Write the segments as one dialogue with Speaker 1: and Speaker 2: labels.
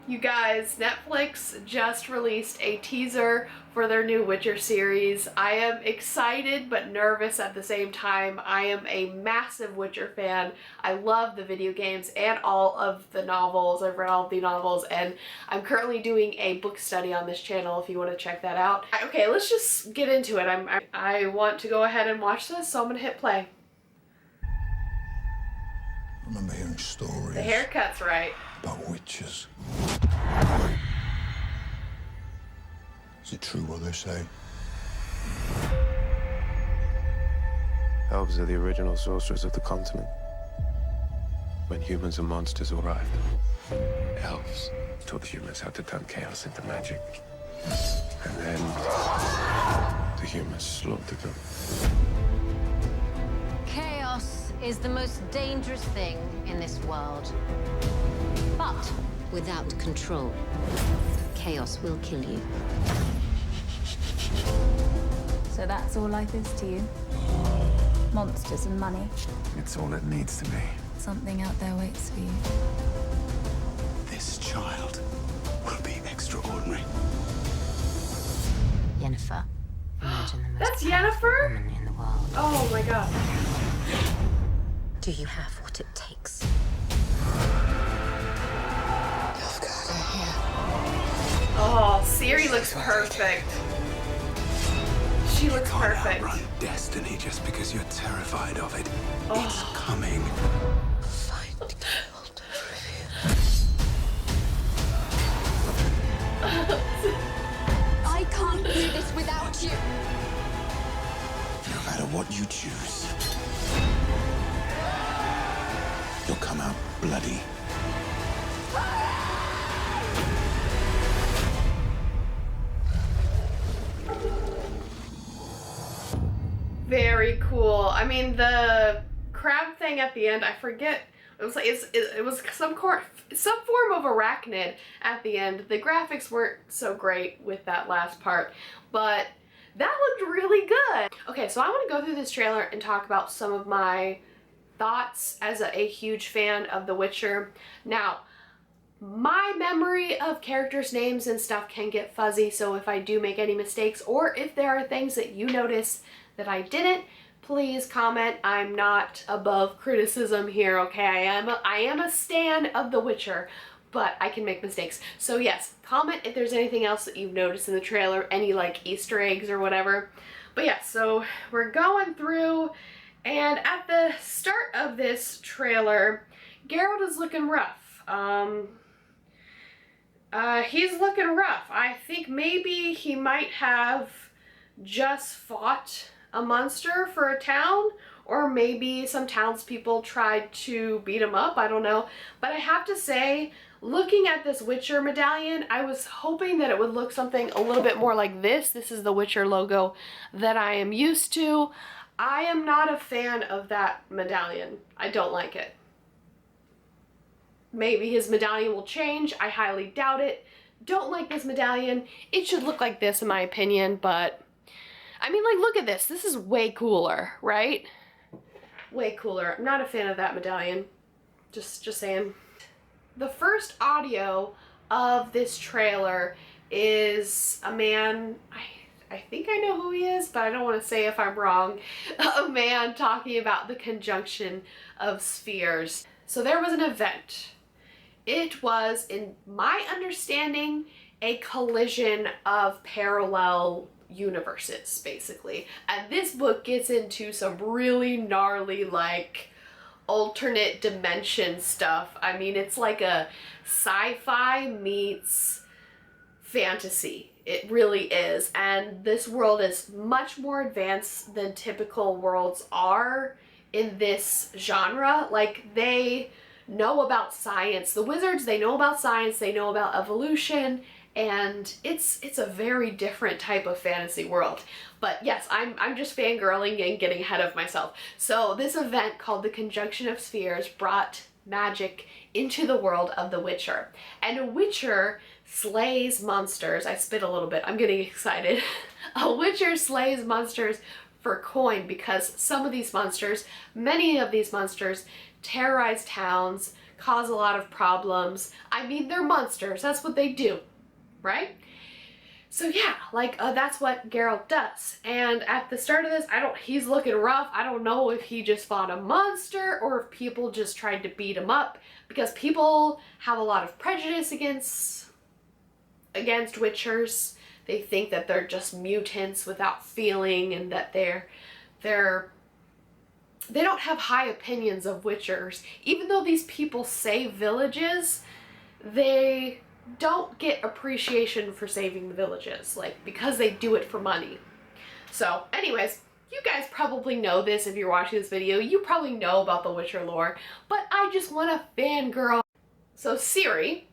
Speaker 1: You guys, Netflix just released a teaser for their new Witcher series. I am excited but nervous at the same time. I am a massive Witcher fan. I love the video games and all of the novels. I've read all of the novels, and I'm currently doing a book study on this channel if you want to check that out. Okay, let's just get into it. I want to go ahead and watch this, so I'm gonna hit play.
Speaker 2: I remember hearing stories.
Speaker 1: The haircut's right.
Speaker 2: About witches. Is it true what they say?
Speaker 3: Elves are the original sorcerers of the continent. When humans and monsters arrived, elves taught humans how to turn chaos into magic. And then the humans slaughtered them.
Speaker 4: Chaos is the most dangerous thing in this world. But without control, chaos will kill you.
Speaker 5: So that's all life is to you? Monsters and money?
Speaker 2: It's all it needs to be.
Speaker 5: Something out there waits for you.
Speaker 2: This child will be extraordinary.
Speaker 4: Yennefer. Imagine the most
Speaker 1: That's
Speaker 4: powerful
Speaker 1: Yennefer?
Speaker 4: woman in the world.
Speaker 1: Oh my god.
Speaker 4: Do you have what it takes?
Speaker 2: I've got her here.
Speaker 1: Oh, Ciri looks perfect. She looks perfect.
Speaker 2: Outrun destiny just because you're terrified of it.
Speaker 1: Oh.
Speaker 2: It's coming.
Speaker 4: Find guilt. I can't do this without you.
Speaker 2: No matter what you choose, you'll come out bloody.
Speaker 1: Very cool. I mean, the crab thing at the end, I forget. It was like it was some form of arachnid at the end. The graphics weren't so great with that last part, but that looked really good. Okay, so I want to go through this trailer and talk about some of my thoughts as a huge fan of The Witcher. Now, my memory of characters' names and stuff can get fuzzy, so if I do make any mistakes, or if there are things that you notice that I didn't, please comment. I'm not above criticism here, okay? I am a stan of The Witcher, but I can make mistakes. So yes, comment if there's anything else that you've noticed in the trailer, any like Easter eggs or whatever. But yeah, so we're going through, and at the start of this trailer, Geralt is looking rough. He's looking rough. I think maybe he might have just fought a monster for a town, or maybe some townspeople tried to beat him up, I don't know. But I have to say, looking at this Witcher medallion, I was hoping that it would look something a little bit more like this. This is the Witcher logo that I am used to. I am not a fan of that medallion. I don't like it. Maybe his medallion will change. I highly doubt it. Don't like this medallion. It should look like this in my opinion, but I mean, like, look at this. This is way cooler, right? Way cooler. I'm not a fan of that medallion. Just saying. The first audio of this trailer is a man, I think I know who he is, but I don't want to say if I'm wrong. A man talking about the conjunction of spheres. So there was an event. It was, in my understanding, a collision of parallel universes, basically. And this book gets into some really gnarly, like, alternate dimension stuff. I mean, it's like a sci-fi meets fantasy. It really is. And this world is much more advanced than typical worlds are in this genre. Like, they know about science. The wizards, they know about science, they know about evolution, and it's a very different type of fantasy world. But yes, I'm just fangirling and getting ahead of myself. So this event called the Conjunction of Spheres brought magic into the world of The Witcher. And a Witcher slays monsters. I spit a little bit, I'm getting excited. A Witcher slays monsters for coin because some of these monsters, many of these monsters, terrorize towns, cause a lot of problems. I mean, they're monsters. That's what they do, right? So yeah, like that's what Geralt does. And at the start of this, he's looking rough. I don't know if he just fought a monster or if people just tried to beat him up, because people have a lot of prejudice against Witchers. They think that they're just mutants without feeling, and that they don't have high opinions of Witchers. Even though these people save villages, they don't get appreciation for saving the villages, like, because they do it for money. So anyways, you guys probably know this if you're watching this video. You probably know about the Witcher lore, but I just want to fangirl. So Ciri,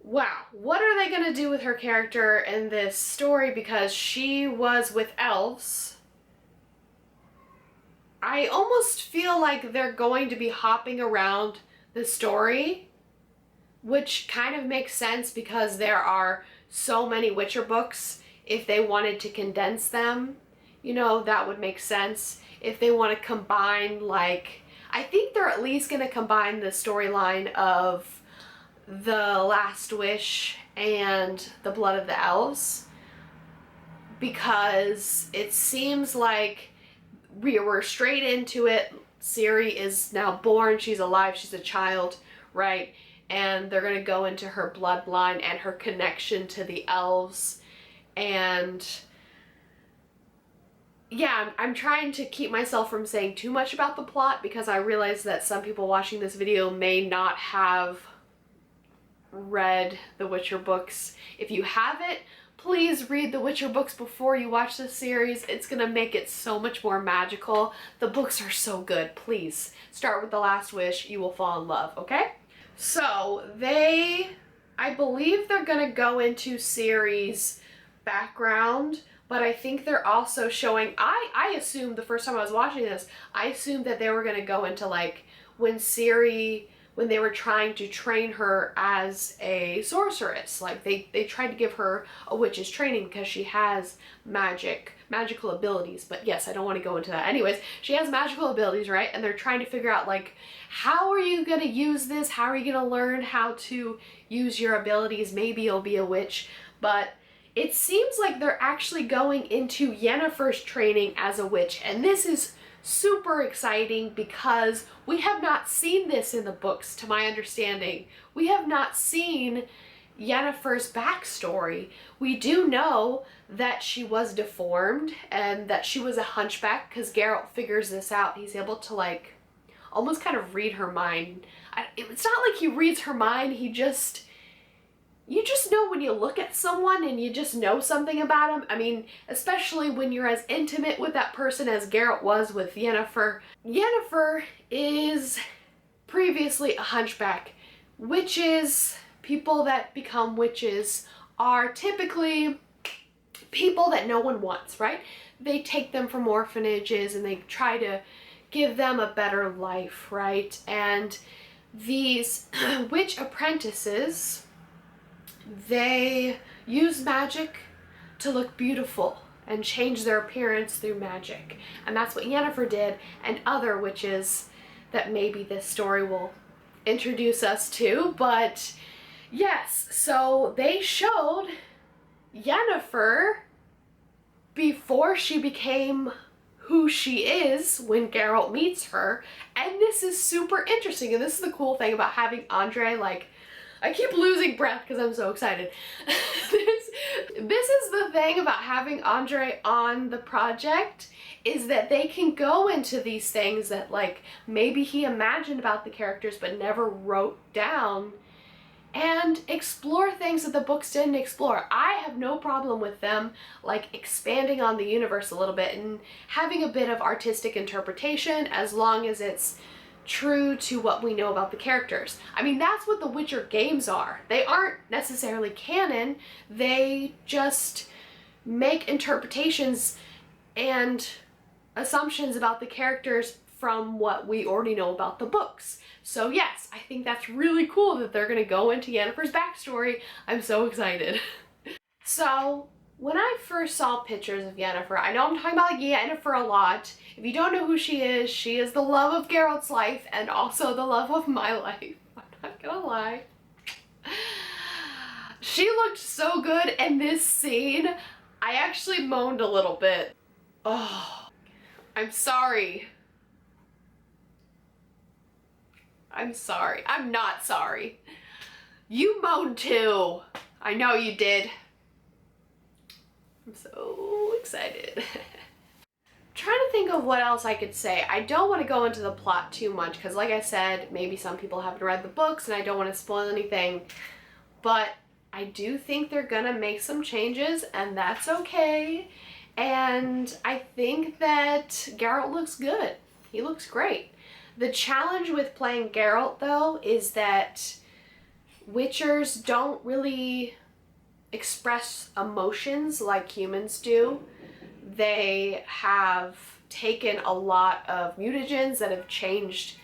Speaker 1: wow, what are they gonna do with her character in this story? Because she was with elves. I almost feel like they're going to be hopping around the story, which kind of makes sense because there are so many Witcher books. If they wanted to condense them, you know, that would make sense. If they want to combine, like, I think they're at least going to combine the storyline of The Last Wish and The Blood of the Elves, because it seems like we were straight into it. Ciri is now born, she's alive, she's a child, right? And they're going to go into her bloodline and her connection to the elves. And yeah, I'm trying to keep myself from saying too much about the plot, because I realize that some people watching this video may not have read the Witcher books. If you haven't, please read the Witcher books before you watch this series. It's gonna make it so much more magical. The books are so good. Please start with The Last Wish. You will fall in love, okay? So I believe they're gonna go into Ciri's background, but I think they're also showing, I assumed the first time I was watching this, I assumed that they were gonna go into, like, when they were trying to train her as a sorceress. Like, they tried to give her a witch's training because she has magical abilities. But yes, I don't want to go into that. Anyways, she has magical abilities, right? And they're trying to figure out, like, how are you gonna use this? How are you gonna learn how to use your abilities? Maybe you'll be a witch. But it seems like they're actually going into Yennefer's training as a witch. And this is super exciting because we have not seen this in the books, to my understanding. We have not seen Yennefer's backstory. We do know that she was deformed and that she was a hunchback, because Geralt figures this out. He's able to, like, almost kind of read her mind. It's not like he reads her mind, you just know when you look at someone and you just know something about them. I mean, especially when you're as intimate with that person as Geralt was with Yennefer. Yennefer is previously a hunchback. Witches, people that become witches, are typically people that no one wants, right? They take them from orphanages and they try to give them a better life, right? And these witch apprentices, they use magic to look beautiful and change their appearance through magic. And that's what Yennefer did, and other witches that maybe this story will introduce us to. But yes, so they showed Yennefer before she became who she is when Geralt meets her. And this is super interesting, and this is the cool thing about having Andre, like, I keep losing breath because I'm so excited. This is the thing about having Andre on the project, is that they can go into these things that, like, maybe he imagined about the characters but never wrote down, and explore things that the books didn't explore. I have no problem with them, like, expanding on the universe a little bit and having a bit of artistic interpretation, as long as it's true to what we know about the characters. I mean, that's what the Witcher games are. They aren't necessarily canon, they just make interpretations and assumptions about the characters from what we already know about the books. So yes, I think that's really cool that they're gonna go into Yennefer's backstory. I'm so excited. So When I first saw pictures of Yennefer, I know I'm talking about like Yennefer a lot. If you don't know who she is the love of Geralt's life and also the love of my life. I'm not gonna lie. She looked so good in this scene. I actually moaned a little bit. Oh, I'm sorry. I'm sorry. I'm not sorry. You moaned too. I know you did. I'm so excited. Trying to think of what else I could say. I don't want to go into the plot too much because like I said, maybe some people haven't read the books and I don't want to spoil anything. But I do think they're gonna make some changes and that's okay. And I think that Geralt looks good. He looks great. The challenge with playing Geralt though is that Witchers don't really express emotions like humans do. They have taken a lot of mutagens that have changed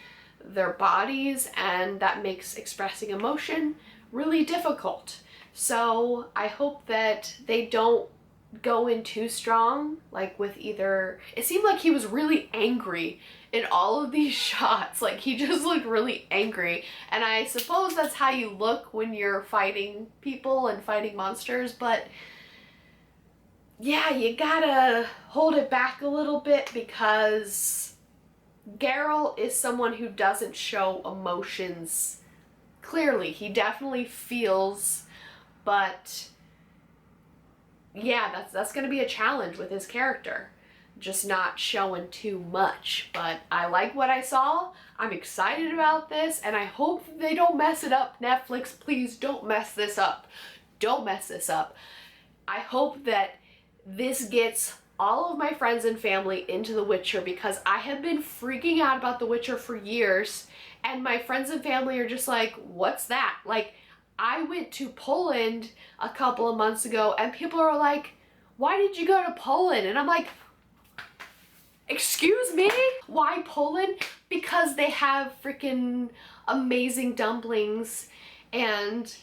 Speaker 1: their bodies and that makes expressing emotion really difficult. So I hope that they don't go in too strong, like with either, it seemed like he was really angry in all of these shots, like he just looked really angry, and I suppose that's how you look when you're fighting people and fighting monsters, but yeah, you gotta hold it back a little bit because Geralt is someone who doesn't show emotions clearly. He definitely feels, but yeah, that's gonna be a challenge with his character. Just not showing too much, but I like what I saw. I'm excited about this and I hope they don't mess it up. Netflix, please don't mess this up. Don't mess this up. I hope that this gets all of my friends and family into The Witcher because I have been freaking out about The Witcher for years and my friends and family are just like, what's that? Like, I went to Poland a couple of months ago and people are like, why did you go to Poland? And I'm like, excuse me? Why Poland? Because they have freaking amazing dumplings and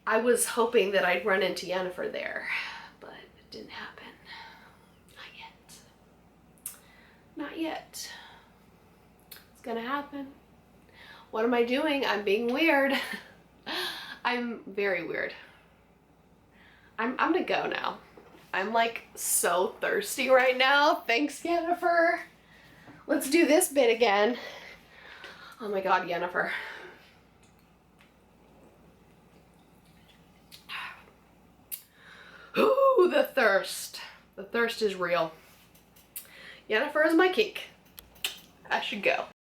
Speaker 1: I was hoping that I'd run into Yennefer there, but it didn't happen. Not yet. Not yet. It's gonna happen. What am I doing? I'm being weird. I'm very weird. I'm gonna go now. I'm like so thirsty right now. Thanks, Yennefer. Let's do this bit again. Oh my god, Yennefer. Ooh, the thirst. The thirst is real. Yennefer is my kink. I should go.